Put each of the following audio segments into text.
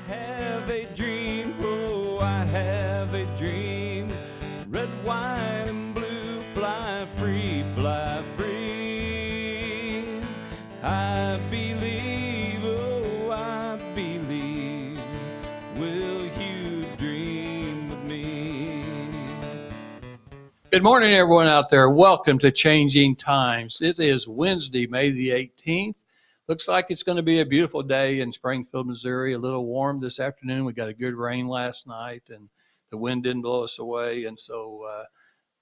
have a dream, oh, I have a dream. Red, white, and blue, fly free, fly free. I believe, oh, I believe. Will you dream with me? Good morning, everyone out there. Welcome to Changing Times. It is Wednesday, May the 18th. Looks like it's going to be a beautiful day in Springfield, Missouri. A little warm this afternoon. We got a good rain last night, and the wind didn't blow us away, and so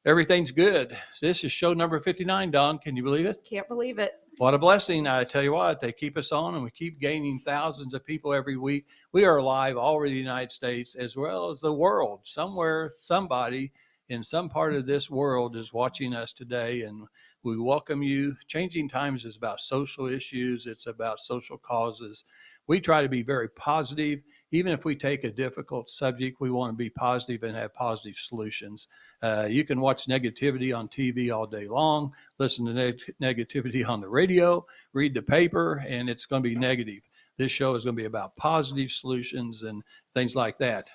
everything's good. So this is show number 59, Dawn. Can you believe it? Can't believe it. What a blessing. I tell you what, they keep us on, and we keep gaining thousands of people every week. We are live all over the United States as well as the world. Somewhere, somebody in some part of this world is watching us today, and we welcome you. Changing Times is about social issues. It's about social causes. We try to be very positive. Even if we take a difficult subject, we want to be positive and have positive solutions. You can watch negativity on TV all day long, listen to negativity on the radio, read the paper, and it's going to be negative. This show is going to be about positive solutions and things like that.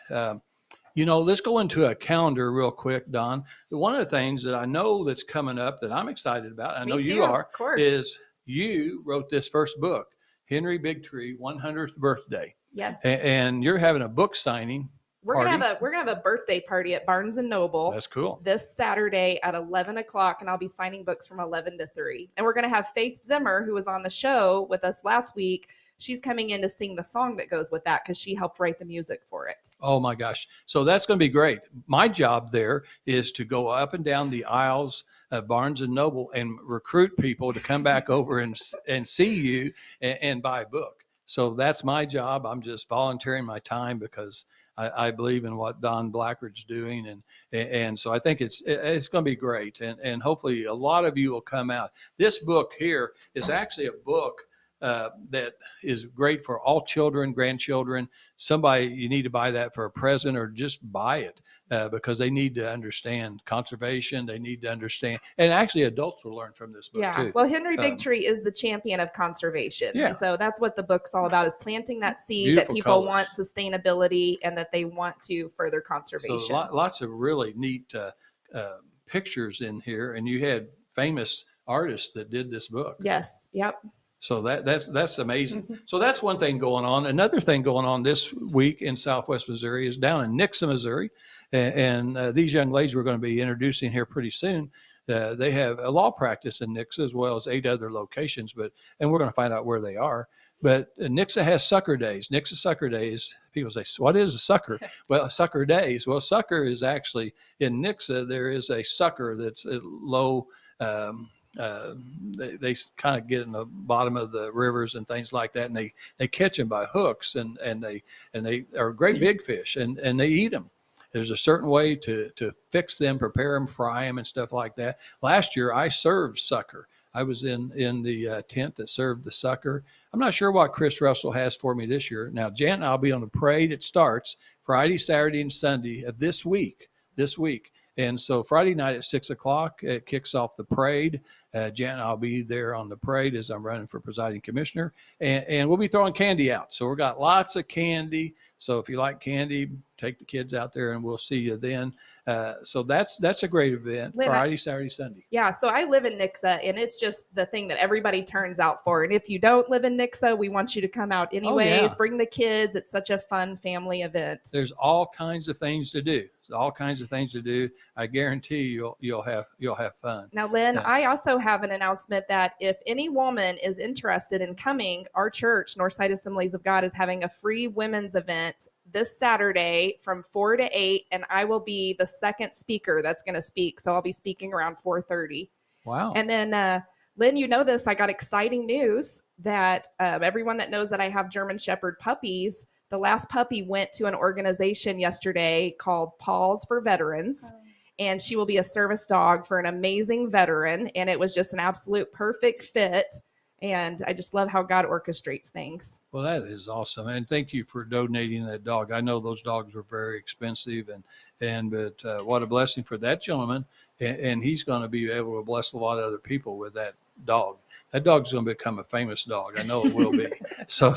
Let's go into a calendar real quick, Don. One of the things that I know that's coming up that I'm excited about, I know you are, of course, is you wrote this first book, Henry Bigtree, 100th birthday. Yes. And you're having a book signing. We're gonna have a birthday party at Barnes and Noble. That's cool. This Saturday at 11 o'clock, and I'll be signing books from 11 to 3. And we're gonna have Faith Zimmer, who was on the show with us last week. She's coming in to sing the song that goes with that because she helped write the music for it. Oh my gosh. So that's going to be great. My job there is to go up and down the aisles of Barnes and Noble and recruit people to come back over and see you and buy a book. So that's my job. I'm just volunteering my time because I believe in what Don Blackard's doing. And so I think it's going to be great. And hopefully a lot of you will come out. This book here is actually a book that is great for all children, grandchildren. Somebody, you need to buy that for a present or just buy it because they need to understand conservation. They need to understand, and actually adults will learn from this book too. Well, Henry Bigtree is the champion of conservation. Yeah. And so that's what the book's all about, is planting that seed Beautiful that people colors. want sustainability and that they want to further conservation. So lots of really neat pictures in here, and you had famous artists that did this book. Yes. Yep. So that's amazing. Mm-hmm. So that's one thing going on. Another thing going on this week in Southwest Missouri is down in Nixa, Missouri. And these young ladies we're going to be introducing here pretty soon. They have a law practice in Nixa as well as 8 other locations, and we're going to find out where they are. But Nixa has sucker days. Nixa sucker days. People say, what is a sucker? Well, sucker days. Well, sucker is actually in Nixa. There is a sucker that's at low. They kind of get in the bottom of the rivers and things like that, and they catch them by hooks, and they are great big fish, and they eat them. There's a certain way to fix them, prepare them, fry them, and stuff like that. Last year I served sucker. I was in the tent that served the sucker. I'm not sure what Chris Russell has for me this year. Now, Jan and I'll be on the parade. It starts Friday, Saturday, and Sunday of this week. And so Friday night at 6 o'clock, it kicks off the parade. Jan and I'll be there on the parade as I'm running for presiding commissioner. And we'll be throwing candy out. So we've got lots of candy. So if you like candy, take the kids out there and we'll see you then. So that's a great event, Lynn, Friday, Saturday, Sunday. Yeah, so I live in Nixa, and it's just the thing that everybody turns out for. And if you don't live in Nixa, we want you to come out anyways. Oh, yeah. Bring the kids. It's such a fun family event. There's all kinds of things to do. I guarantee you'll have fun. Now, Lynn, I also have an announcement that if any woman is interested in coming, our church, Northside Assemblies of God, is having a free women's event this Saturday from 4 to 8, and I will be the second speaker that's going to speak. So I'll be speaking around 4:30. Wow. And then, Lynn, you know this, I got exciting news that everyone that knows that I have German Shepherd puppies, the last puppy went to an organization yesterday called Paws for Veterans. And she will be a service dog for an amazing veteran. And it was just an absolute perfect fit. And I just love how God orchestrates things. Well, that is awesome. And thank you for donating that dog. I know those dogs are very expensive, but what a blessing for that gentleman. And he's going to be able to bless a lot of other people with that dog. That dog's going to become a famous dog. I know it will be. So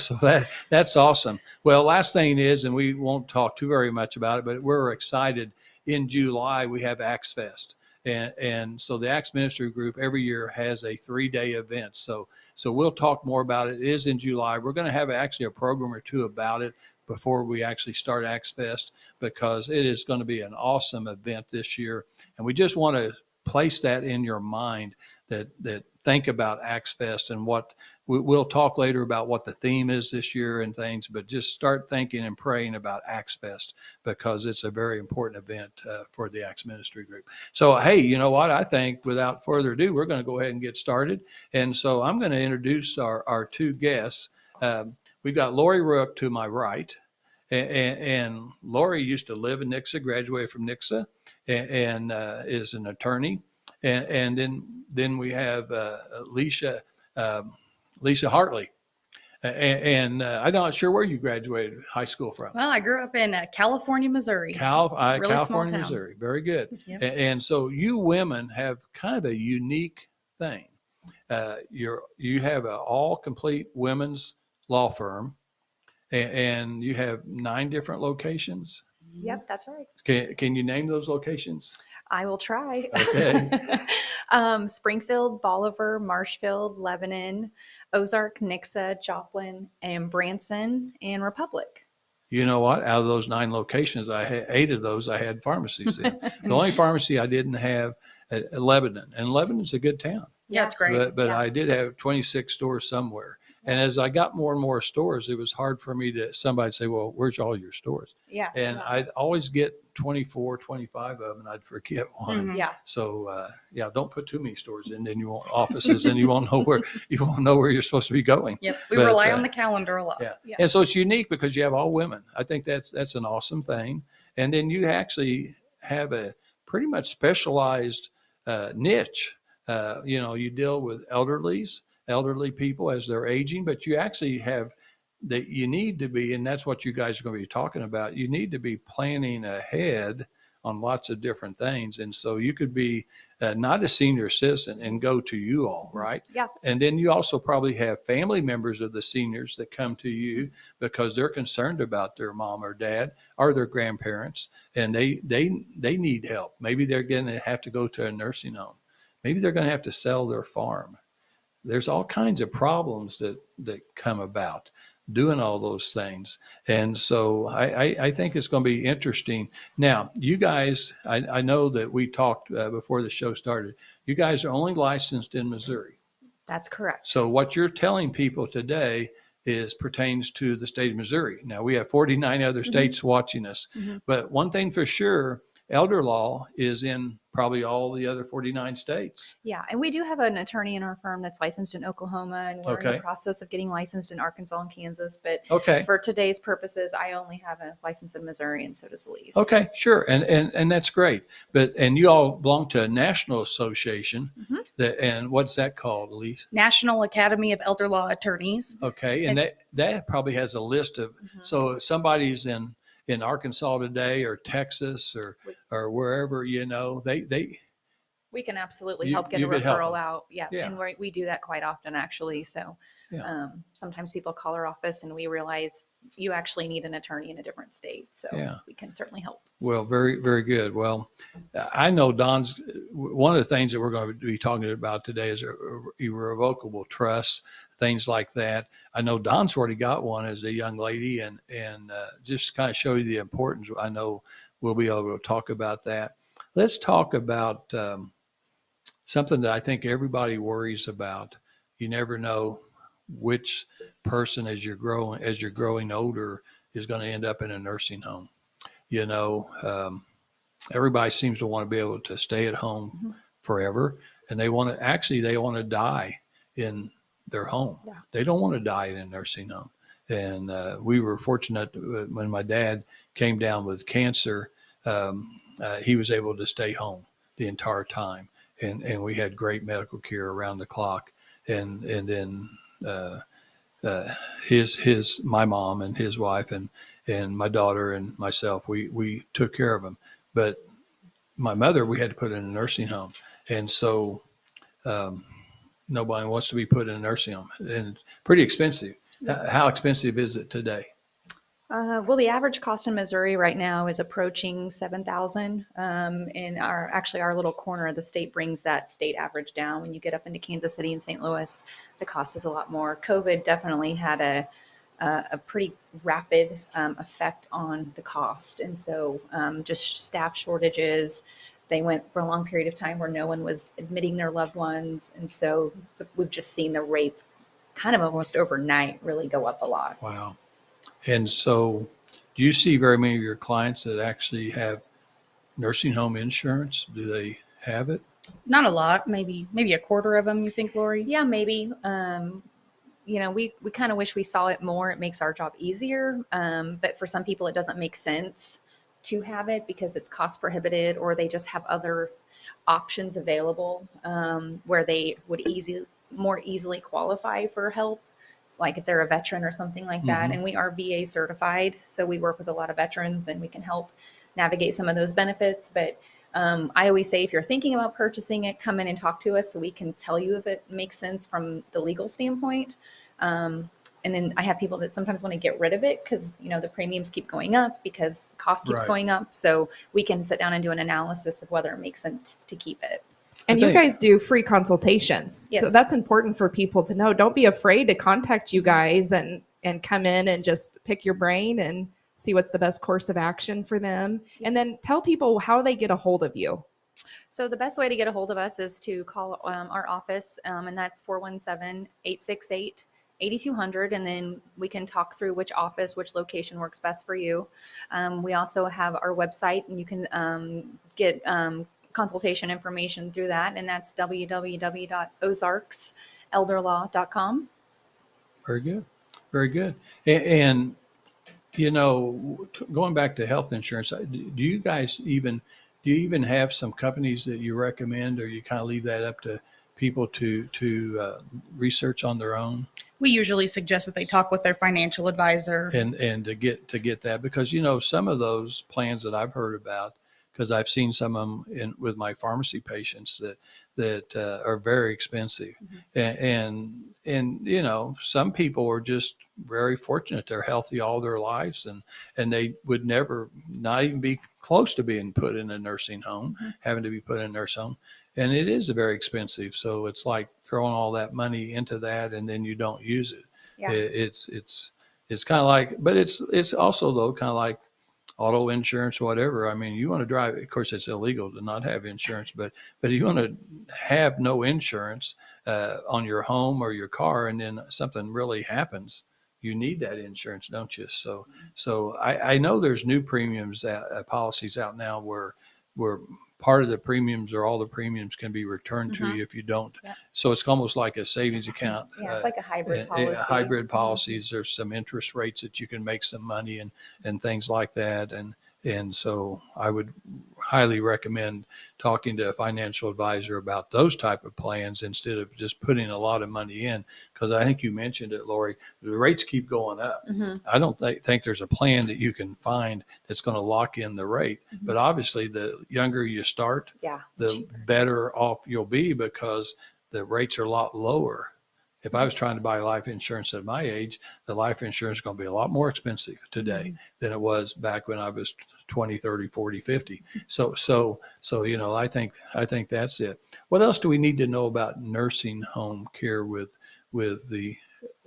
that's awesome. Well, last thing is, and we won't talk too very much about it, but we're excited. In July, we have Axe Fest. And so the Axe Ministry Group every year has a 3-day event. So we'll talk more about it. It is in July. We're going to have actually a program or two about it before we actually start Axe Fest, because it is going to be an awesome event this year. And we just want to place that in your mind, that think about Axe Fest, and what we'll talk later about what the theme is this year and things, but just start thinking and praying about Axe Fest, because it's a very important event for the Axe Ministry Group. So, hey, you know what? I think without further ado, we're going to go ahead and get started. And so I'm going to introduce our two guests. We've got Lori Rook to my right. And Lori used to live in Nixa, graduated from Nixa, and is an attorney. And then we have Elyse Hartley. And I'm not sure where you graduated high school from. Well, I grew up in California, Missouri. California, Missouri. Very good. Yep. And so you women have kind of a unique thing. You have an all complete women's law firm, and you have 9 different locations. Yep, that's right. Can you name those locations? I will try. Okay. Springfield, Bolivar, Marshfield, Lebanon, Ozark, Nixa, Joplin, and Branson, and Republic. You know what? Out of those 9 locations, I had 8 of those I had pharmacies in. The only pharmacy I didn't have at Lebanon, and Lebanon's a good town. Yeah, it's great. But Yeah. I did have 26 stores somewhere. And as I got more and more stores, it was hard for me somebody say, well, where's all your stores? Yeah. And I'd always get 24, 25 of them, and I'd forget one. Mhm. Yeah. So don't put too many stores in, then you won't offices, and you won't know where you're supposed to be going. Yep, we But, rely on the calendar a lot. Yeah. Yeah. And so it's unique because you have all women. I think that's an awesome thing. And then you actually have a pretty much specialized niche. You deal with elderly people as they're aging, but you actually have that you need to be, and that's what you guys are going to be talking about. You need to be planning ahead on lots of different things. And so you could be not a senior citizen and go to you all, right? Yeah. And then you also probably have family members of the seniors that come to you because they're concerned about their mom or dad or their grandparents, and they need help. Maybe they're going to have to go to a nursing home. Maybe they're going to have to sell their farm. There's all kinds of problems that come about doing all those things. And so I think it's going to be interesting. Now, you guys, I know that we talked before the show started. You guys are only licensed in Missouri. That's correct. So what you're telling people today pertains to the state of Missouri. Now, we have 49 other states watching us. Mhm. But one thing for sure, elder law is in probably all the other 49 states. Yeah. And we do have an attorney in our firm that's licensed in Oklahoma, and we're in Okay. the process of getting licensed in Arkansas and Kansas. But Okay. for today's purposes, I only have a license in Missouri, and so does Elyse. Okay, sure. And that's great. And you all belong to a national association and what's that called, Elyse? National Academy of Elder Law Attorneys. Okay. And that probably has a list of, so if somebody's in Arkansas today or Texas or wherever, We can absolutely You- help get a you could help referral them. out. Yeah. Yeah. And we do that quite often, actually. So Yeah. sometimes people call our office and we realize you actually need an attorney in a different state. So Yeah. we can certainly help. Well, very, very good. Well, I know Don's, one of the things that we're going to be talking about today is irrevocable trust, things like that. I know Don's already got one as a young lady, and just kind of show you the importance. I know we'll be able to talk about that. Let's talk about something that I think everybody worries about. You never know which person as you're growing older is going to end up in a nursing home. Everybody seems to want to be able to stay at home forever, and they want to die in their home. Yeah. They don't want to die in a nursing home. And we were fortunate when my dad came down with cancer, he was able to stay home the entire time. And we had great medical care around the clock. And then my mom and his wife and my daughter and myself, we took care of him. But my mother, we had to put in a nursing home. And so nobody wants to be put in a nursing home, and pretty expensive. How expensive is it today? Well, the average cost in Missouri right now is approaching $7,000. And our little corner of the state brings that state average down. When you get up into Kansas City and St. Louis, the cost is a lot more. COVID definitely had a pretty rapid effect on the cost, and so just staff shortages. They went for a long period of time where no one was admitting their loved ones, and so we've just seen the rates kind of almost overnight really go up a lot. Wow. And so do you see very many of your clients that actually have nursing home insurance? Do they have it? Not a lot, maybe a quarter of them, you think, Lori? Yeah, maybe. We kind of wish we saw it more. It makes our job easier. But for some people, it doesn't make sense to have it because it's cost prohibitive, or they just have other options available where they would more easily qualify for help, like if they're a veteran or something like that. And we are VA certified, so we work with a lot of veterans and we can help navigate some of those benefits. But I always say, if you're thinking about purchasing it, come in and talk to us so we can tell you if it makes sense from the legal standpoint. And then I have people that sometimes want to get rid of it because, the premiums keep going up because the cost keeps going up. So we can sit down and do an analysis of whether it makes sense to keep it. And you guys do free consultations. Yes. So that's important for people to know. Don't be afraid to contact you guys and come in and just pick your brain and see what's the best course of action for them. And then tell people how they get a hold of you. So the best way to get a hold of us is to call our office, and that's 417-868-8200. And then we can talk through which location works best for you. We also have our website, and you can get consultation information through that, and that's www.OzarksElderLaw.com. Very good. Very good. And going back to health insurance, do you even have some companies that you recommend, or you kind of leave that up to people to research on their own? We usually suggest that they talk with their financial advisor. And to get that, because, some of those plans that I've heard about, because I've seen some of them with my pharmacy patients that are very expensive. And some people are just very fortunate. They're healthy all their lives, and they would never not even be close to being put in a nursing home, having to be put in a nursing home. And it is very expensive. So it's like throwing all that money into that and then you don't use it. Yeah. It's kind of like, but it's also though kind of like auto insurance, whatever. I mean, you want to drive, of course it's illegal to not have insurance, but if you want to have no insurance on your home or your car, and then something really happens, you need that insurance, don't you? So I know there's new premiums, policies out now where part of the premiums or all the premiums can be returned to you if you don't. Yeah. So it's almost like a savings account. Yeah, it's like a hybrid policy. Hybrid policies. There's some interest rates that you can make some money and things like that. And so I would highly recommend talking to a financial advisor about those type of plans instead of just putting a lot of money in. Because I think you mentioned it, Lori, the rates keep going up. I don't think there's a plan that you can find that's going to lock in the rate. But obviously, the younger you start, the better off you'll be because the rates are a lot lower. If I was trying to buy life insurance at my age, the life insurance is going to be a lot more expensive today than it was back when I was 20, 30, 40, 50. So, I think that's it. What else do we need to know about nursing home care with the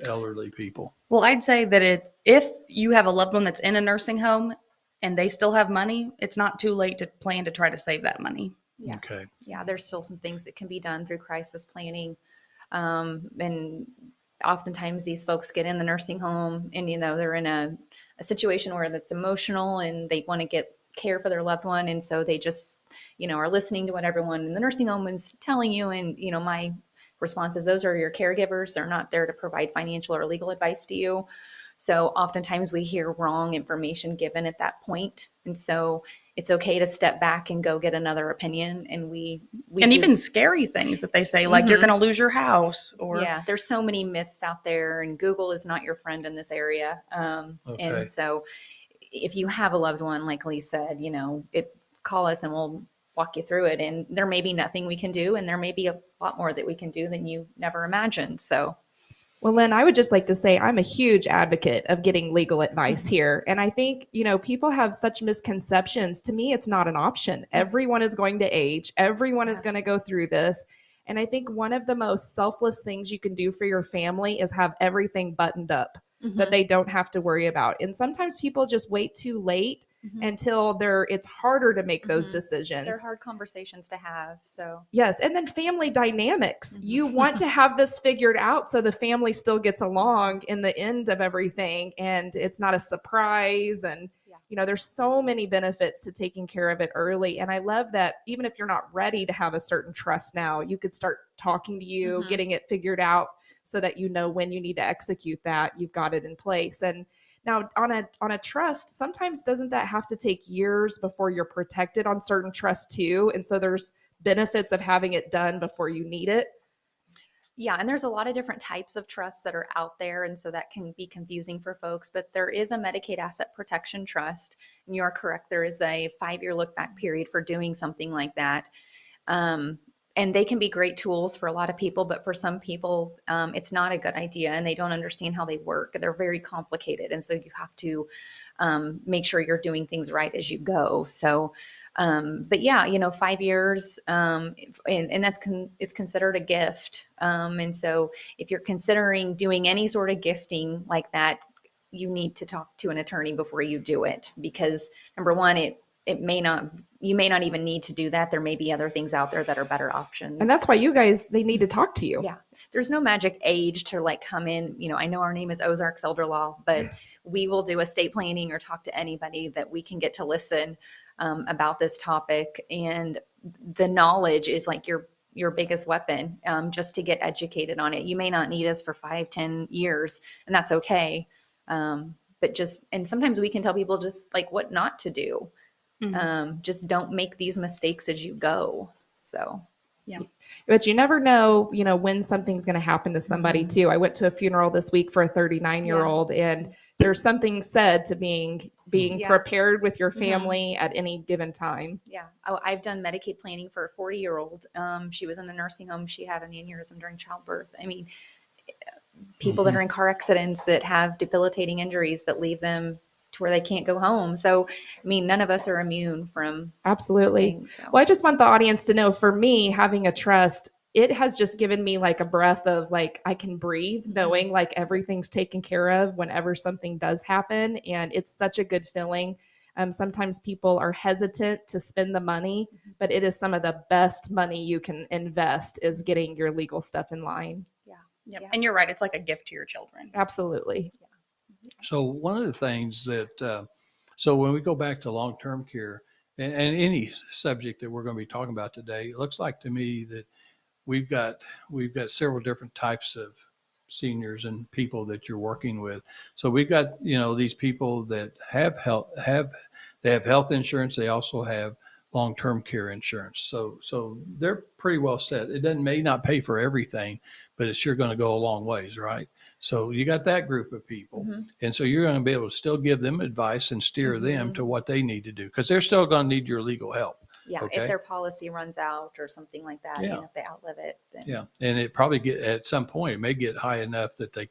elderly people? Well, I'd say that if you have a loved one that's in a nursing home and they still have money, it's not too late to plan to try to save that money. Yeah. Okay. Yeah, there's still some things that can be done through crisis planning. And oftentimes these folks get in the nursing home and, they're in a situation where that's emotional and they want to get care for their loved one. And so they just, are listening to what everyone in the nursing home is telling you. And, my response is those are your caregivers. They're not there to provide financial or legal advice to you. So oftentimes we hear wrong information given at that point. And so it's okay to step back and go get another opinion. And we even scary things that they say, like you're going to lose your house or. Yeah, there's so many myths out there, and Google is not your friend in this area. And so if you have a loved one, like Elyse said, call us and we'll walk you through it. And there may be nothing we can do, and there may be a lot more that we can do than you never imagined. So. Well, Lynn, I would just like to say I'm a huge advocate of getting legal advice here. And I think, people have such misconceptions. To me, it's not an option. Everyone is going to age, everyone is going to go through this. And I think one of the most selfless things you can do for your family is have everything buttoned up that they don't have to worry about. And sometimes people just wait too late until it's harder to make those decisions. They're hard conversations to have. So yes. And then family dynamics. You want to have this figured out so the family still gets along in the end of everything, and it's not a surprise. And there's so many benefits to taking care of it early. And I love that even if you're not ready to have a certain trust now, you could start talking to you, getting it figured out so that when you need to execute that, you've got it in place. And now on a trust, sometimes doesn't that have to take years before you're protected on certain trusts too? And so there's benefits of having it done before you need it. Yeah, and there's a lot of different types of trusts that are out there, and so that can be confusing for folks, but there is a Medicaid Asset Protection Trust, and you are correct, there is a 5-year look-back period for doing something like that. And they can be great tools for a lot of people, but for some people, it's not a good idea, and they don't understand how they work. They're very complicated, and so you have to make sure you're doing things right as you go. So, but yeah, 5 years, and it's considered a gift. And so if you're considering doing any sort of gifting like that, you need to talk to an attorney before you do it, because number one, you may not even need to do that. There may be other things out there that are better options. And that's why they need to talk to you. Yeah. There's no magic age to come in. I know our name is Elder Law, but we will do estate planning or talk to anybody that we can get to listen about this topic. And the knowledge is like your biggest weapon, just to get educated on it. You may not need us for 5-10 years, and that's okay. But and sometimes we can tell people just like what not to do. Just don't make these mistakes as you go. So, yeah. But you never know, when something's going to happen to somebody too. I went to a funeral this week for a 39-year-old, and there's something said to being prepared with your family at any given time. Yeah. Oh, I've done Medicaid planning for a 40-year-old. She was in a nursing home. She had an aneurysm during childbirth. I mean, people that are in car accidents that have debilitating injuries that leave them to where they can't go home. So, I mean, none of us are immune from absolutely things, so. Well, I just want the audience to know, for me, having a trust, it has just given me like a breath of like, I can breathe knowing like everything's taken care of whenever something does happen. And it's such a good feeling. Sometimes people are hesitant to spend the money, but it is some of the best money you can invest is getting your legal stuff in line. Yep. Yeah. And you're right. It's like a gift to your children. Absolutely. Yeah. So one of the things that, so when we go back to long-term care and any subject that we're going to be talking about today, it looks like to me that we've got several different types of seniors and people that you're working with. So we've got, these people that have health insurance. They also have long-term care insurance. So they're pretty well set. It may not pay for everything, but it's sure going to go a long ways, right? So you got that group of people. And so you're going to be able to still give them advice and steer them to what they need to do, because they're still going to need your legal help. Yeah. Okay? If their policy runs out or something like that, if they outlive it. Then. Yeah. And it probably at some point, it may get high enough that they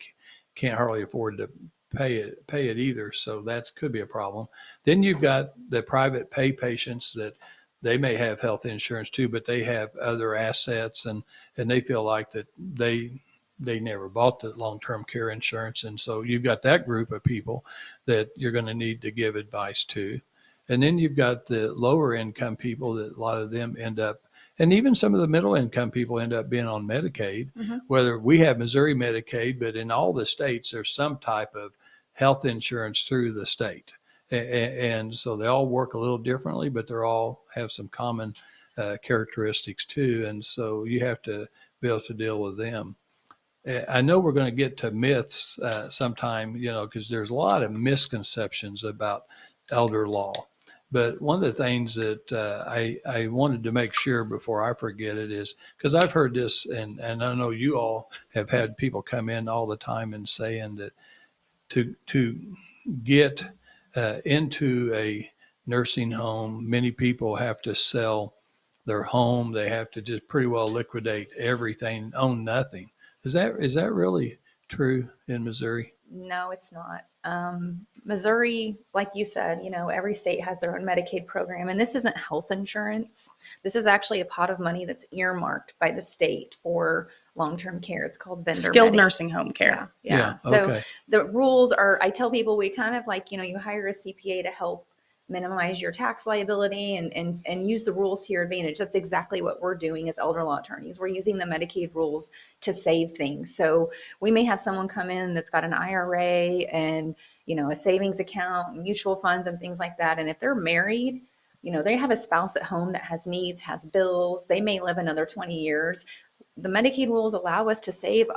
can't hardly afford to pay it either. So that could be a problem. Then you've got the private pay patients that they may have health insurance too, but they have other assets and they feel like that they never bought the long-term care insurance. And so you've got that group of people that you're going to need to give advice to. And then you've got the lower income people that a lot of them end up, and even some of the middle income people end up being on Medicaid, whether we have Missouri Medicaid, but in all the states, there's some type of health insurance through the state. And so they all work a little differently, but they all have some common characteristics too. And so you have to be able to deal with them. I know we're going to get to myths sometime, because there's a lot of misconceptions about elder law. But one of the things that I wanted to make sure before I forget it is, because I've heard this, and I know you all have had people come in all the time and saying that to get into a nursing home, many people have to sell their home. They have to just pretty well liquidate everything, own nothing. Is that really true in Missouri? No, it's not. Missouri, like you said, every state has their own Medicaid program, and this isn't health insurance. This is actually a pot of money that's earmarked by the state for long-term care. It's called vendor Skilled nursing home care. Yeah. So the rules are, I tell people, we kind of like, you hire a CPA to help minimize your tax liability and use the rules to your advantage. That's exactly what we're doing as elder law attorneys. We're using the Medicaid rules to save things. So we may have someone come in that's got an IRA and, a savings account, mutual funds and things like that. And if they're married, they have a spouse at home that has needs, has bills, they may live another 20 years. The Medicaid rules allow us to save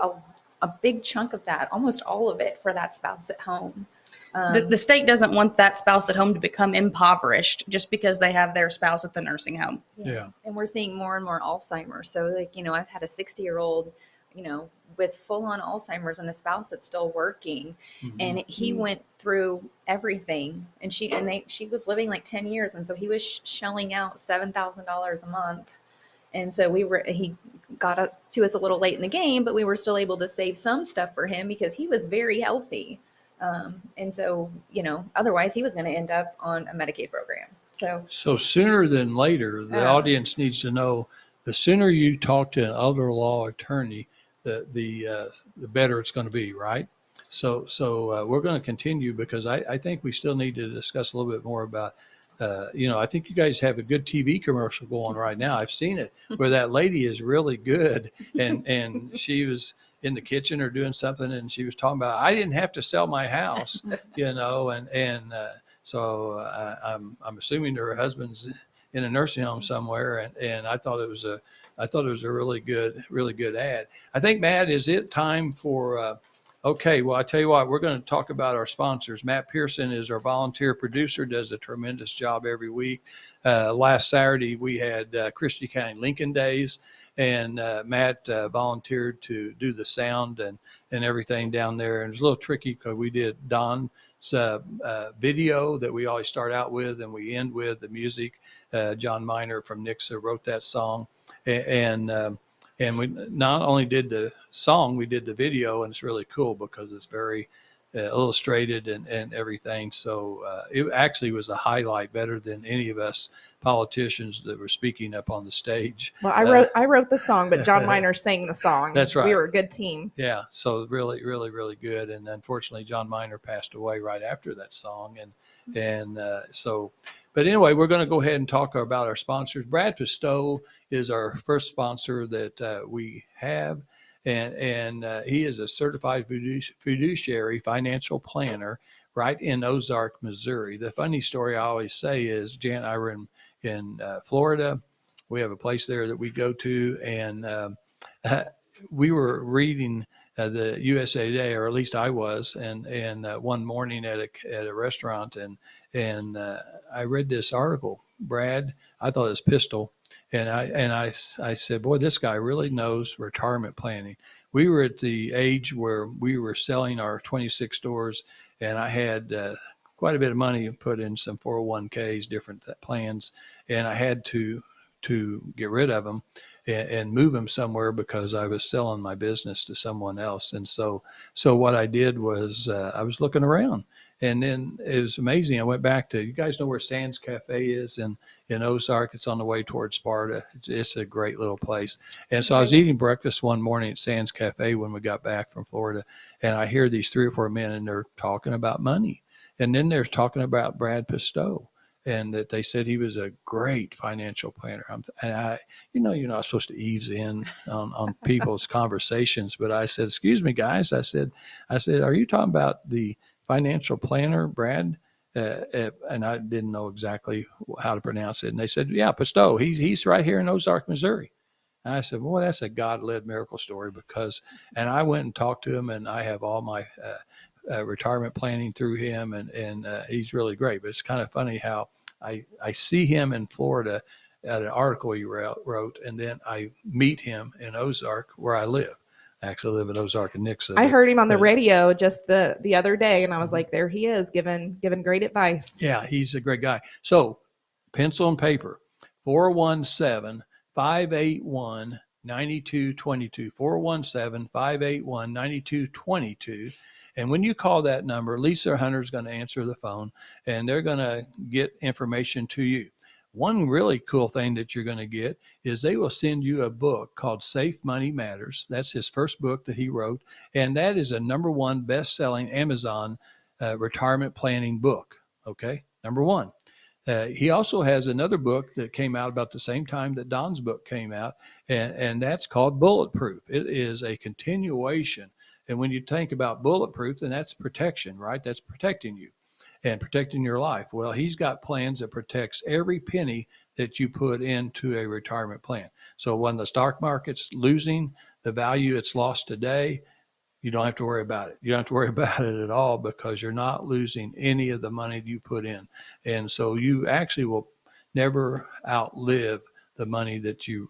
a big chunk of that, almost all of it, for that spouse at home. The state doesn't want that spouse at home to become impoverished just because they have their spouse at the nursing home. Yeah. And we're seeing more and more Alzheimer's. So I've had a 60-year-old, with full-on Alzheimer's and a spouse that's still working. Mm-hmm. And he went through everything, and she was living like 10 years. And so he was shelling out $7,000 a month. And so he got to us a little late in the game, but we were still able to save some stuff for him because he was very healthy. And so, otherwise he was going to end up on a Medicaid program. So sooner than later, the audience needs to know, the sooner you talk to an elder law attorney, the better it's going to be, right? So we're going to continue because I think we still need to discuss a little bit more about, I think you guys have a good TV commercial going right now. I've seen it where that lady is really good, and she was in the kitchen or doing something, and she was talking about, I didn't have to sell my house, so I'm assuming her husband's in a nursing home somewhere, and I thought it was a really good ad. I think, Matt, is it time for? Okay, well, I tell you what, we're going to talk about our sponsors. Matt Pearson is our volunteer producer, does a tremendous job every week. Last Saturday, we had Christian County Lincoln Days, and Matt volunteered to do the sound and everything down there. And it was a little tricky because we did Don's video that we always start out with and we end with the music. John Miner from Nixa wrote that song. And we not only did the song, we did the video, and it's really cool because it's very illustrated and everything. So it actually was a highlight, better than any of us politicians that were speaking up on the stage. Well, I wrote the song, but John Miner sang the song. That's right. We were a good team. Yeah. So really, really, really good. And unfortunately, John Miner passed away right after that song. But anyway, we're going to go ahead and talk about our sponsors. Bradford Stowe is our first sponsor that we have, and he is a certified fiduciary financial planner right in Ozark, Missouri. The funny story I always say is Jan and I were in Florida. We have a place there that we go to, and we were reading the USA Today, or at least I was, and one morning at a restaurant, and I read this article. Brad, I thought it was Pistol, and I said, boy, this guy really knows retirement planning. We were at the age where we were selling our 26 stores, and I had quite a bit of money put in some 401ks, different plans, and I had to get rid of them and move them somewhere because I was selling my business to someone else. And so what I did was I was looking around, and then it was amazing. I went back to, you guys know where Sands Cafe is in Ozark. It's on the way towards Sparta. It's a great little place. And so I was eating breakfast one morning at Sands Cafe when we got back from Florida, and I hear these 3 or 4 men, and they're talking about money. And then they're talking about Brad Stowe, and that they said he was a great financial planner. You're not supposed to ease in on people's conversations, but I said, excuse me, guys. I said, are you talking about the financial planner, Brad? And I didn't know exactly how to pronounce it. And they said, yeah, Stowe, he's right here in Ozark, Missouri. And I said, boy, that's a God-led miracle story and I went and talked to him, and I have all my retirement planning through him, and he's really great. But it's kind of funny how I see him in Florida at an article he wrote, and then I meet him in Ozark where I live. I actually live in Ozark and Nixa. I heard him on the radio just the other day, and I was like, there he is, giving great advice. Yeah, he's a great guy. So pencil and paper 417-581-9222, 417-581-9222. And when you call that number, Lisa Hunter's going to answer the phone, and they're going to get information to you. One really cool thing that you're going to get is they will send you a book called Safe Money Matters. That's his first book that he wrote, and that is a #1 best-selling Amazon retirement planning book. Okay, #1. He also has another book that came out about the same time that Don's book came out, and that's called Bulletproof. It is a continuation. And when you think about bulletproof, then that's protection, right? That's protecting you and protecting your life. Well, he's got plans that protects every penny that you put into a retirement plan. So when the stock market's losing the value it's lost today, you don't have to worry about it. You don't have to worry about it at all, because you're not losing any of the money you put in. And so you actually will never outlive the money that you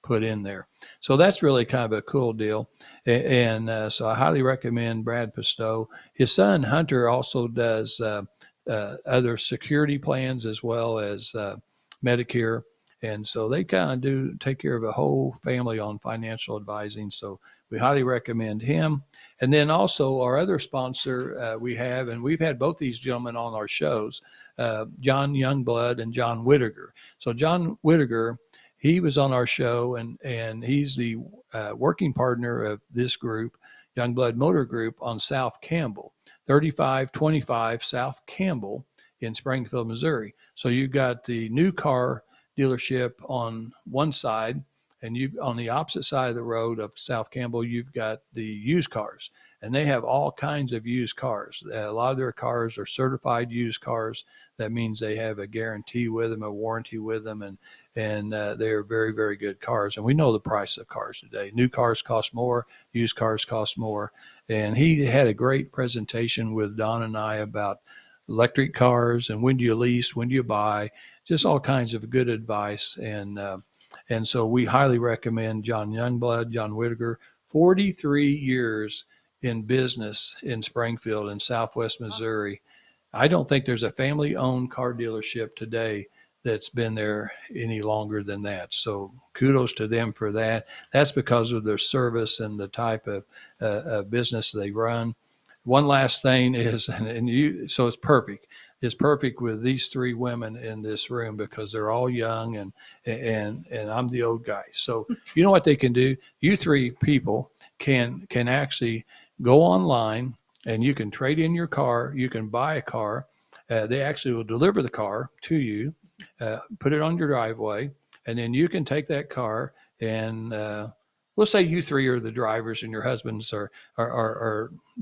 put in there. So that's really kind of a cool deal. And so I highly recommend Brad Stowe. His son Hunter also does other security plans as well as Medicare. And so they kind of do take care of a whole family on financial advising. So we highly recommend him. And then also our other sponsor we have, and we've had both these gentlemen on our shows, John Youngblood and John Whitaker. So John Whitaker, he was on our show, and he's the working partner of this group, Youngblood Motor Group, on South Campbell, 3525 South Campbell in Springfield, Missouri. So you've got the new car dealership on one side, and you on the opposite side of the road of South Campbell, you've got the used cars, and they have all kinds of used cars. A lot of their cars are certified used cars. That means they have a guarantee with them, a warranty with them, and they're very, very good cars. And we know the price of cars today. New cars cost more, used cars cost more. And he had a great presentation with Don and I about electric cars and when do you lease, when do you buy, just all kinds of good advice. And so we highly recommend John Youngblood, John Whitaker, 43 years in business in Springfield in Southwest Missouri. I don't think there's a family-owned car dealership today that's been there any longer than that. So kudos to them for that. That's because of their service and the type of business they run. One last thing is, so it's perfect. It's perfect with these three women in this room because they're all young and I'm the old guy. So you know what they can do? You three people can actually go online and you can trade in your car. You can buy a car. They actually will deliver the car to you, put it on your driveway, and then you can take that car and we'll say you three are the drivers and your husbands are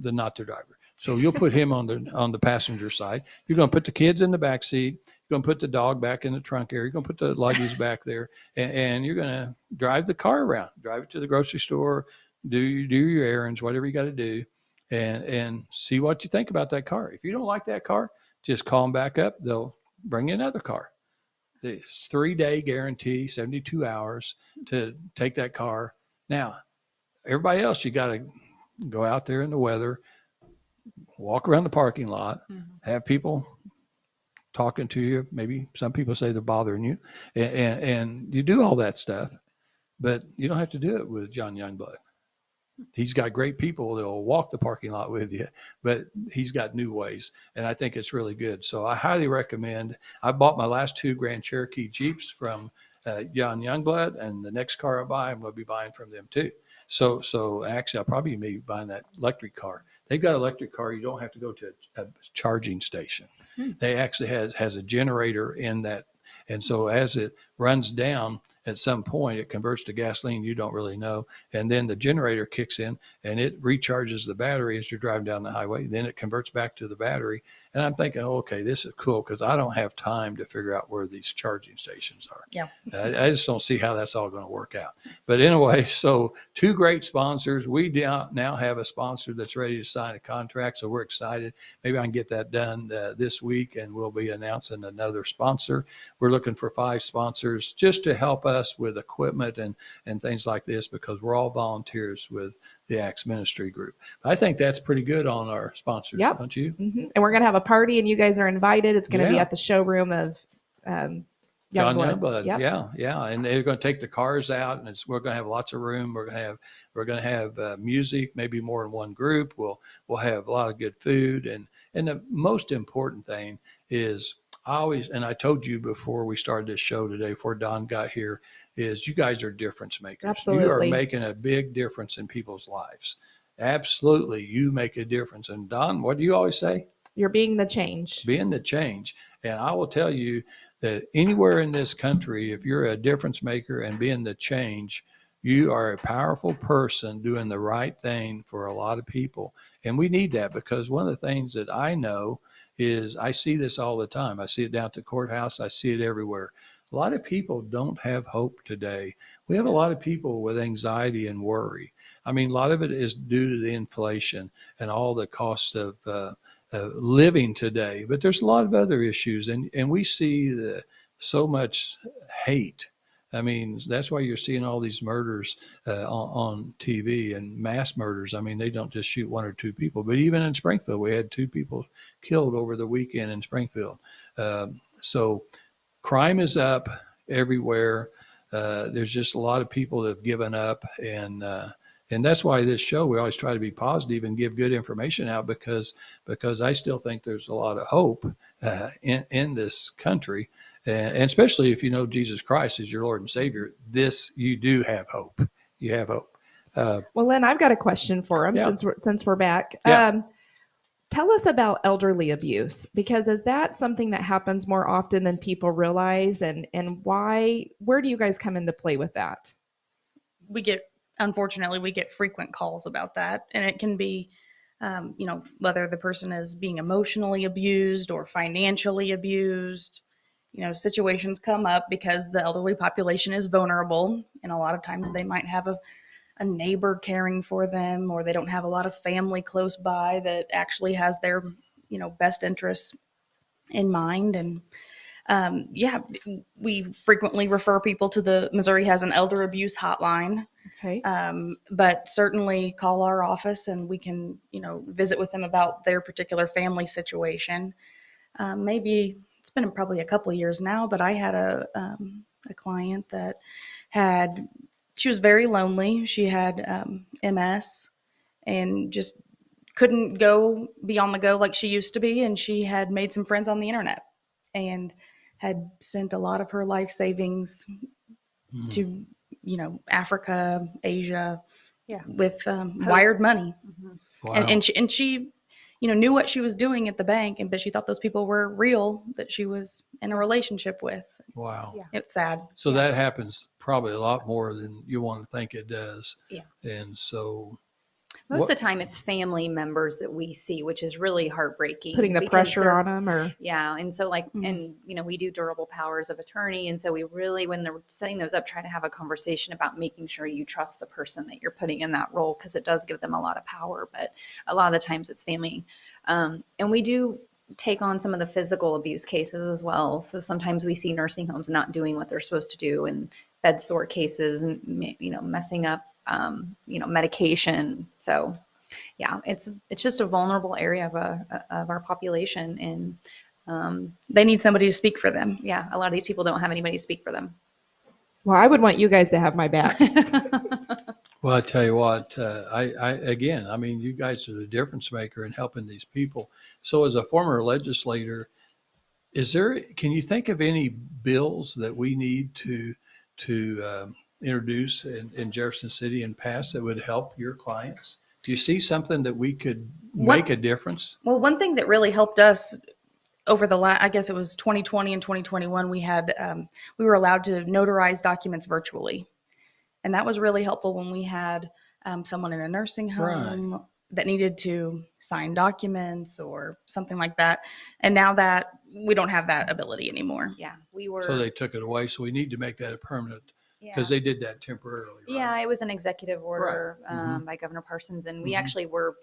the not the driver. So you'll put him on the passenger side. You're going to put the kids in the back seat. You're going to put the dog back in the trunk area. You're going to put the luggage back there, and you're going to drive the car around. Drive it to the grocery store. Do your errands, whatever you got to do, and see what you think about that car. If you don't like that car, just call them back up. They'll bring you another car. It's 3-day guarantee, 72 hours to take that car. Now, everybody else, you got to go out there in the weather, walk around the parking lot, have people talking to you. Maybe some people say they're bothering you, and you do all that stuff, but you don't have to do it with John Youngblood. He's got great people that will walk the parking lot with you, but he's got new ways, and I think it's really good. So I highly recommend. I bought my last 2 Grand Cherokee Jeeps from John Youngblood, and the next car I buy, I'm going to be buying from them too. So actually, I'll probably be buying that electric car. They've got an electric car. You don't have to go to a charging station. They actually has a generator in that. And so as it runs down, at some point, it converts to gasoline. You don't really know. And then the generator kicks in and it recharges the battery as you're driving down the highway. Then it converts back to the battery. And I'm thinking, okay, this is cool because I don't have time to figure out where these charging stations are. Yeah. I just don't see how that's all going to work out. But anyway, so 2 great sponsors. We now have a sponsor that's ready to sign a contract. So we're excited. Maybe I can get that done this week, and we'll be announcing another sponsor. We're looking for 5 sponsors just to help us with equipment and things like this because we're all volunteers with the Acts Ministry Group. I think that's pretty good on our sponsors, Yep. don't you? And we're going to have a party, and you guys are invited. It's going to be at the showroom of John Youngblood. Youngblood, Yep. yeah, and they're going to take the cars out, and we're going to have lots of room. We're going to have music, maybe more in one group. We'll have a lot of good food, and the most important thing is I told you before we started this show today, before Don got here, is you guys are difference makers. You are Absolutely. making a big difference in people's lives. Absolutely, you make a difference. And Don, what do you always say? You're being the change. Being the change. And I will tell you that anywhere in this country, if you're a difference maker and being the change, you are a powerful person doing the right thing for a lot of people. And we need that, because one of the things that I know is I see this all the time. I see it down at the courthouse. I see it everywhere. A lot of people don't have hope today. We have a lot of people with anxiety and worry. I mean, a lot of it is due to the inflation and all the cost of living today, but there's a lot of other issues, and we see so much hate. I mean, that's why you're seeing all these murders on TV, and mass murders. I mean, they don't just shoot one or two people, but even in Springfield, we had 2 people killed over the weekend in Springfield. So crime is up everywhere. There's just a lot of people that have given up, and that's why this show, we always try to be positive and give good information out, because I still think there's a lot of hope in this country. And especially if you know Jesus Christ as your Lord and Savior, you do have hope. You have hope. Well, Len, I've got a question for him Yeah. since we're back. Yeah. Tell us about elderly abuse, because is that something that happens more often than people realize, and where do you guys come into play with that? Unfortunately, we get frequent calls about that, and it can be, whether the person is being emotionally abused or financially abused. Situations come up because the elderly population is vulnerable, and a lot of times they might have a neighbor caring for them, or they don't have a lot of family close by that actually has their, best interests in mind. And we frequently refer people to Missouri has an elder abuse hotline. Okay. But certainly call our office, and we can, visit with them about their particular family situation. Maybe it's been probably a couple of years now, but I had a client that she was very lonely. She had MS and just couldn't go be on the go like she used to be. And she had made some friends on the internet and had sent a lot of her life savings to, Africa, Asia, with wired money. Wow. And she, knew what she was doing at the bank, but she thought those people were real that she was in a relationship with. Wow. Yeah. It's sad. So that happens probably a lot more than you want to think it does. Yeah. And so Most of the time it's family members that we see, which is really heartbreaking. Putting the because pressure they're- on them, or Yeah. And so and we do durable powers of attorney. And so we really, when they're setting those up, try to have a conversation about making sure you trust the person that you're putting in that role, because it does give them a lot of power. But a lot of the times it's family. And we do take on some of the physical abuse cases as well. So sometimes we see nursing homes not doing what they're supposed to do, and bed sore cases, and, messing up, medication. So yeah, it's just a vulnerable area of our population. And They need somebody to speak for them. yeah, a lot of these people don't have anybody to speak for them. well, I would want you guys to have my back. Well, I tell you what, I mean, you guys are the difference maker in helping these people. So as a former legislator, can you think of any bills that we need to introduce in Jefferson City and pass that would help your clients? Do you see something that we could make a difference? Well, one thing that really helped us over I guess it was 2020 and 2021, we were allowed to notarize documents virtually. And that was really helpful when we had someone in a nursing home that needed to sign documents or something like that. And now that we don't have that ability anymore. Yeah, we were. So they took it away. So we need to make that a permanent, because they did that temporarily. Right? Yeah, it was an executive order Right. by Governor Parsons, and we actually were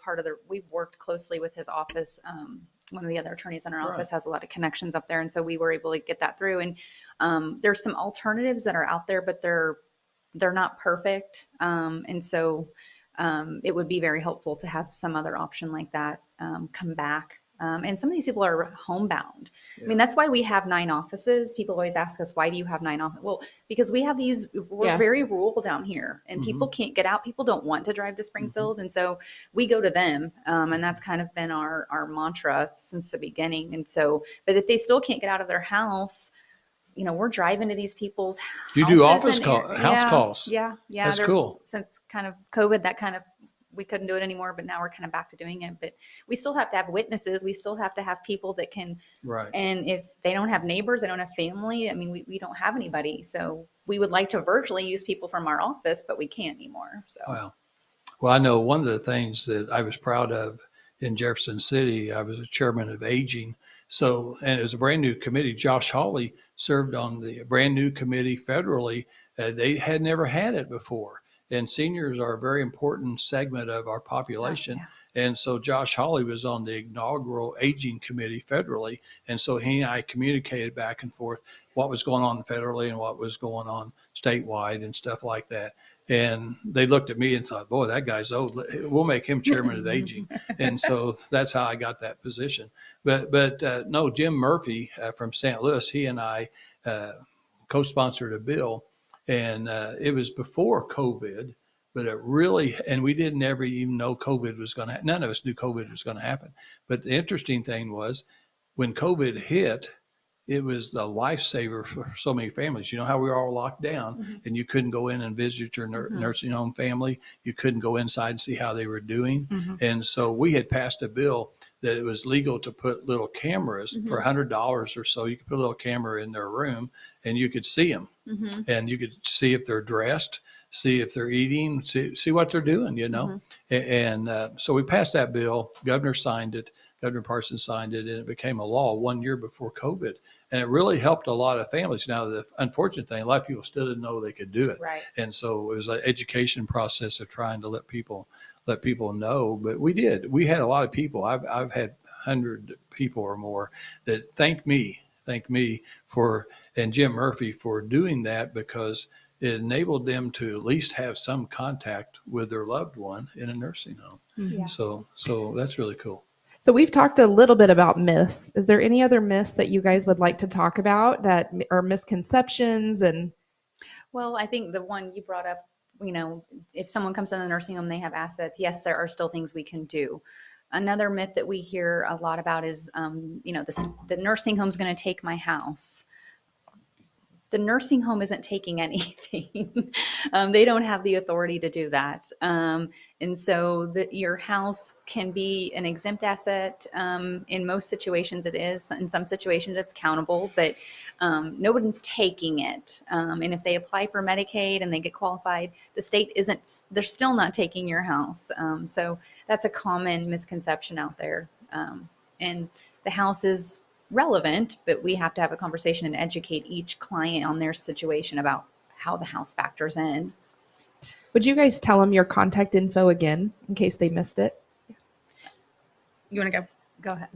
we worked closely with his office. One of the other attorneys in our office has a lot of connections up there, and so we were able to get that through. And there's some alternatives that are out there, but they're not perfect. And so it would be very helpful to have some other option like that come back And some of these people are homebound. I mean, that's why we have 9 offices. People always ask us, why do you have 9 offices? Well, because we're Yes. very rural down here, and people can't get out. People don't want to drive to Springfield. And so we go to them. And that's kind of been our mantra since the beginning. And so, but if they still can't get out of their house, we're driving to these people's houses. You do office house calls. Yeah. That's cool. Since kind of COVID, we couldn't do it anymore, but now we're kind of back to doing it. But we still have to have witnesses. We still have to have people that can, right. And if they don't have neighbors, they don't have family. I mean, we don't have anybody. So we would like to virtually use people from our office, but we can't anymore. So. Wow. Well, I know one of the things that I was proud of in Jefferson City, I was a chairman of aging. So, and it was a brand new committee. Josh Hawley served on the brand new committee federally. They had never had it before. And seniors are a very important segment of our population. Yeah. And so Josh Hawley was on the inaugural aging committee federally. And so he and I communicated back and forth what was going on federally and what was going on statewide and stuff like that. And they looked at me and thought, boy, that guy's old. We'll make him chairman of aging. And so that's how I got that position. But no, Jim Murphy from St. Louis, he and I co-sponsored a bill. And it was before COVID, but it really, and we didn't ever even know COVID was going to, none of us knew COVID was going to happen. But the interesting thing was when COVID hit, it was the lifesaver for so many families. You know how we were all locked down and you couldn't go in and visit your nursing home family. You couldn't go inside and see how they were doing. And so we had passed a bill that it was legal to put little cameras for $100 or so. You could put a little camera in their room and you could see them and you could see if they're dressed, see if they're eating, see what they're doing, And so we passed that bill. Governor signed it. Governor Parsons signed it, and it became a law 1 year before COVID. And it really helped a lot of families. Now, the unfortunate thing, a lot of people still didn't know they could do it. Right. And so it was an education process of trying to let people know. But we did. We had a lot of people. I've had 100 people or more that thank me for, and Jim Murphy for doing that, because it enabled them to at least have some contact with their loved one in a nursing home. Yeah. So that's really cool. So we've talked a little bit about myths. Is there any other myths that you guys would like to talk about that are misconceptions? And well, I think the one you brought up, if someone comes in the nursing home, they have assets. Yes, there are still things we can do. Another myth that we hear a lot about is, the nursing home's going to take my house. The nursing home isn't taking anything. They don't have the authority to do that. And so your house can be an exempt asset. In most situations it is. In some situations it's countable, but nobody's taking it. And if they apply for Medicaid and they get qualified, the state they're still not taking your house. So that's a common misconception out there. And the house is relevant, but we have to have a conversation and educate each client on their situation about how the house factors in. Would you guys tell them your contact info again in case they missed it? You want to go? Go ahead.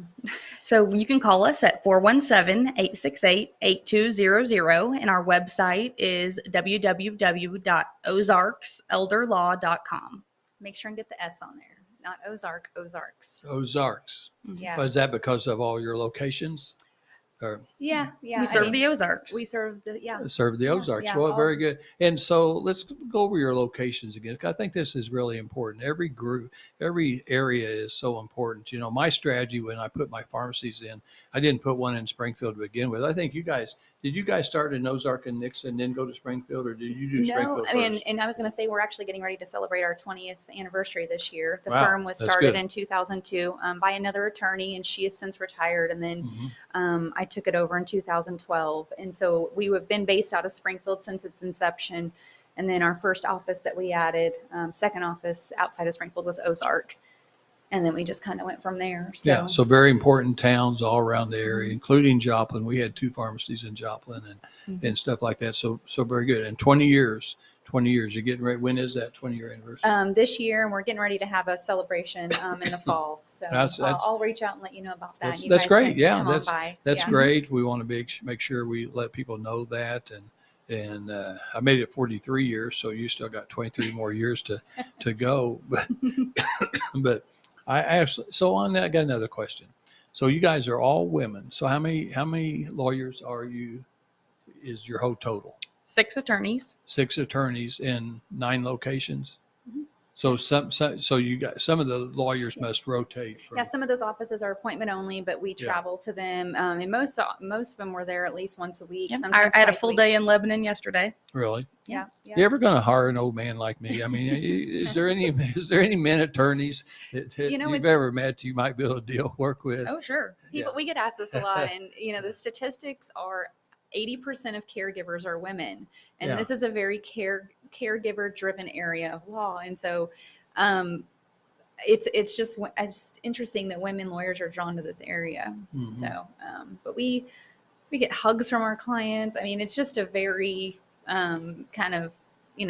So you can call us at 417-868-8200, and our website is www.OzarksElderLaw.com. Make sure and get the S on there. Not Ozark, Ozarks. Ozarks. Yeah. Is that because of all your locations? Or Yeah. We serve the Ozarks. We serve the Ozarks. yeah, Well, very good. And so let's go over your locations again. I think this is really important. Every group, every area is so important. My strategy when I put my pharmacies in, I didn't put one in Springfield to begin with. I think did you guys start in Ozark and Nixon, then go to Springfield, or did you do Springfield first? No, and I was going to say we're actually getting ready to celebrate our 20th anniversary this year. The Wow, firm was that's started good. in 2002 by another attorney, and she has since retired. And then I took it over in 2012. And so we have been based out of Springfield since its inception. And then our first office that we added, second office outside of Springfield, was Ozark. And then we just kind of went from there. So. Yeah, so very important towns all around the area, including Joplin. We had 2 pharmacies in Joplin and stuff like that. So very good. And 20 years, you're getting ready. When is that 20-year anniversary? This year, and we're getting ready to have a celebration in the fall. So I'll reach out and let you know about that. That's great. Yeah, that's Yeah. great. We want to make sure we let people know that. And I made it 43 years, so you still got 23 more years to go. But I got another question. So you guys are all women. So how many lawyers is your whole total? 6 attorneys. 6 attorneys in 9 locations. Mhm. So so you got some of the lawyers must rotate from. Yeah, some of those offices are appointment only, but we travel to them. And most of them were there at least once a week. Yep. I Sometimes had a twice full week. day in Lebanon yesterday. Really? Yeah. You ever going to hire an old man like me? I mean, is there any men attorneys that you've ever met you might be able to work with? Oh, sure. We get asked this a lot, and the statistics are 80% of caregivers are women, and this is a very caregiver driven area of law, and so it's just interesting that women lawyers are drawn to this area. Mm-hmm. So but we get hugs from our clients. I mean, it's just a very kind of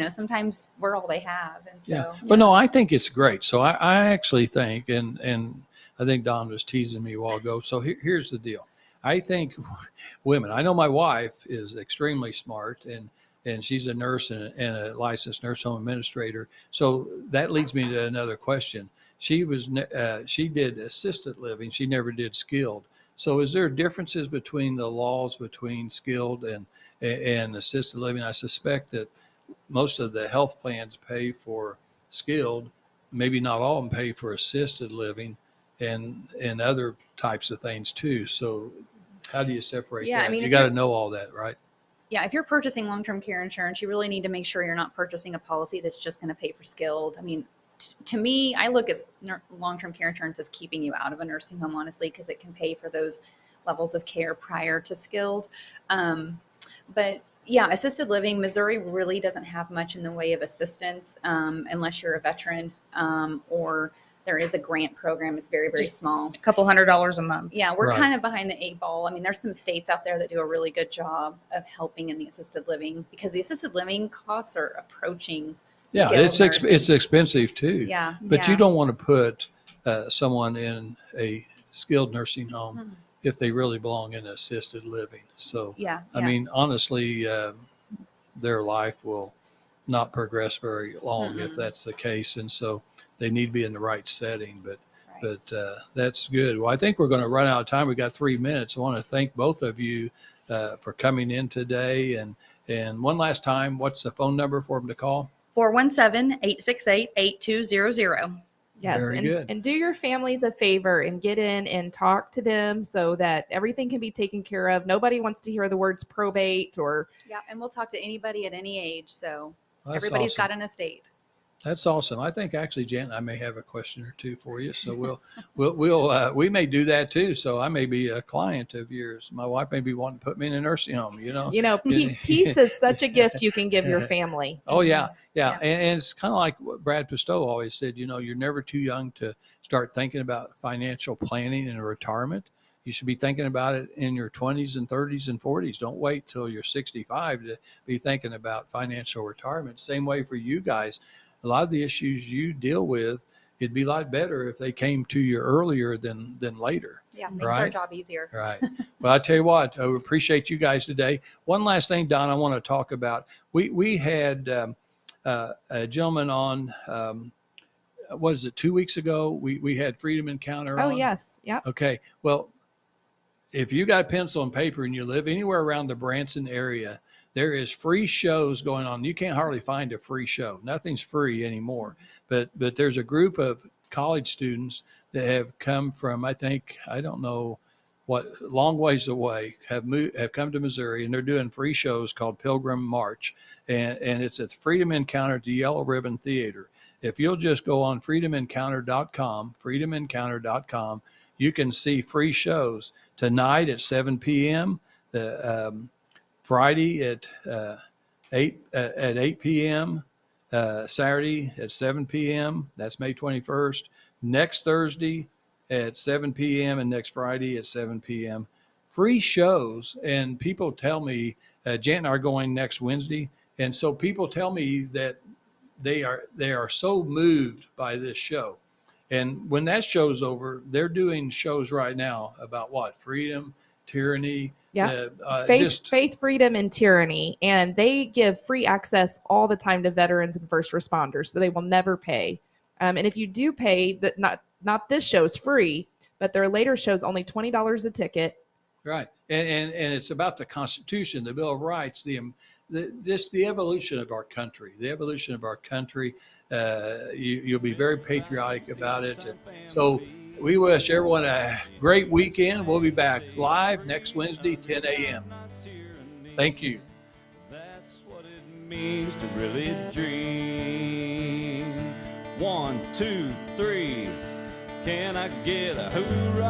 sometimes we're all they have, and so But no, I think it's great. So I actually think, and I think Don was teasing me a while ago. So here's the deal. I think women, I know my wife is extremely smart, and she's a nurse and a licensed nurse home administrator. So that leads me to another question. She did assisted living. She never did skilled. So is there differences between the laws between skilled and assisted living? I suspect that most of the health plans pay for skilled, maybe not all of them pay for assisted living and other types of things too. So how do you separate that? I mean, you got to know all that, right? Yeah, if you're purchasing long-term care insurance, you really need to make sure you're not purchasing a policy that's just going to pay for skilled. I mean, to me, I look at long-term care insurance as keeping you out of a nursing home, honestly, because it can pay for those levels of care prior to skilled. But yeah, assisted living, Missouri really doesn't have much in the way of assistance unless you're a veteran or there is a grant program. It's very, very small. A couple $100 a month. Yeah, we're Right. kind of behind the 8 ball. I mean, there's some states out there that do a really good job of helping in the assisted living because the assisted living costs are approaching. Yeah, skilled nursing. it's expensive too. Yeah, But yeah. you don't want to put someone in a skilled nursing home Mhm. if they really belong in assisted living. So, Yeah, I mean, honestly, their life will not progress very long if Mm-mm. that's the case. And so they need to be in the right setting. But Right. that's good. Well, I think we're going to run out of time. We got 3 minutes. I want to thank both of you for coming in today. And one last time, what's the phone number for them to call? 417-868-8200. Yes. Very good. And do your families a favor and get in and talk to them so that everything can be taken care of. Nobody wants to hear the words probate or Yeah, and we'll talk to anybody at any age. So That's everybody's awesome. got an estate. That's awesome. I think actually, Jan, I may have a question or two for you. So we may do that too. So I may be a client of yours. My wife may be wanting to put me in a nursing home, peace is such a gift you can give your family. Oh yeah. Yeah. And it's kind of like what Bradford Stowe always said, you're never too young to start thinking about financial planning and retirement. You should be thinking about it in your 20s and 30s and 40s. Don't wait till you're 65 to be thinking about financial retirement. Same way for you guys. A lot of the issues you deal with, it'd be a lot better if they came to you earlier than later. Yeah, makes our Right. job easier. Right. Well, I tell you what, I appreciate you guys today. One last thing, Don, I want to talk about. We had a gentleman on, was it 2 weeks ago? We had Freedom Encounter on. Oh, yes. Yep. Okay. Well, if you got pencil and paper and you live anywhere around the Branson area, there is free shows going on. You can't hardly find a free show. Nothing's free anymore. But there's a group of college students that have come from, I don't know what, long ways away, have come to Missouri, and they're doing free shows called Pilgrim March. And it's at the Freedom Encounter at the Yellow Ribbon Theater. If you'll just go on freedomencounter.com, you can see free shows tonight at 7 p.m. Friday at 8 p.m., Saturday at 7 p.m. That's May 21st. Next Thursday at 7 p.m. and next Friday at 7 p.m. Free shows, and people tell me, Jan and I are going next Wednesday, and so people tell me that they are so moved by this show. And when that show's over, they're doing shows right now about what? Freedom, tyranny. Yeah. Just Faith, freedom, and tyranny. And they give free access all the time to veterans and first responders. So they will never pay. And if you do pay, that not this show's free, but their later show's only $20 a ticket. Right. And it's about the Constitution, the Bill of Rights, the evolution of our country, You'll be very patriotic about it. And so we wish everyone a great weekend. We'll be back live next Wednesday, 10 a.m. Thank you. That's what it means to really dream. 1, 2, 3. Can I get a hoorah?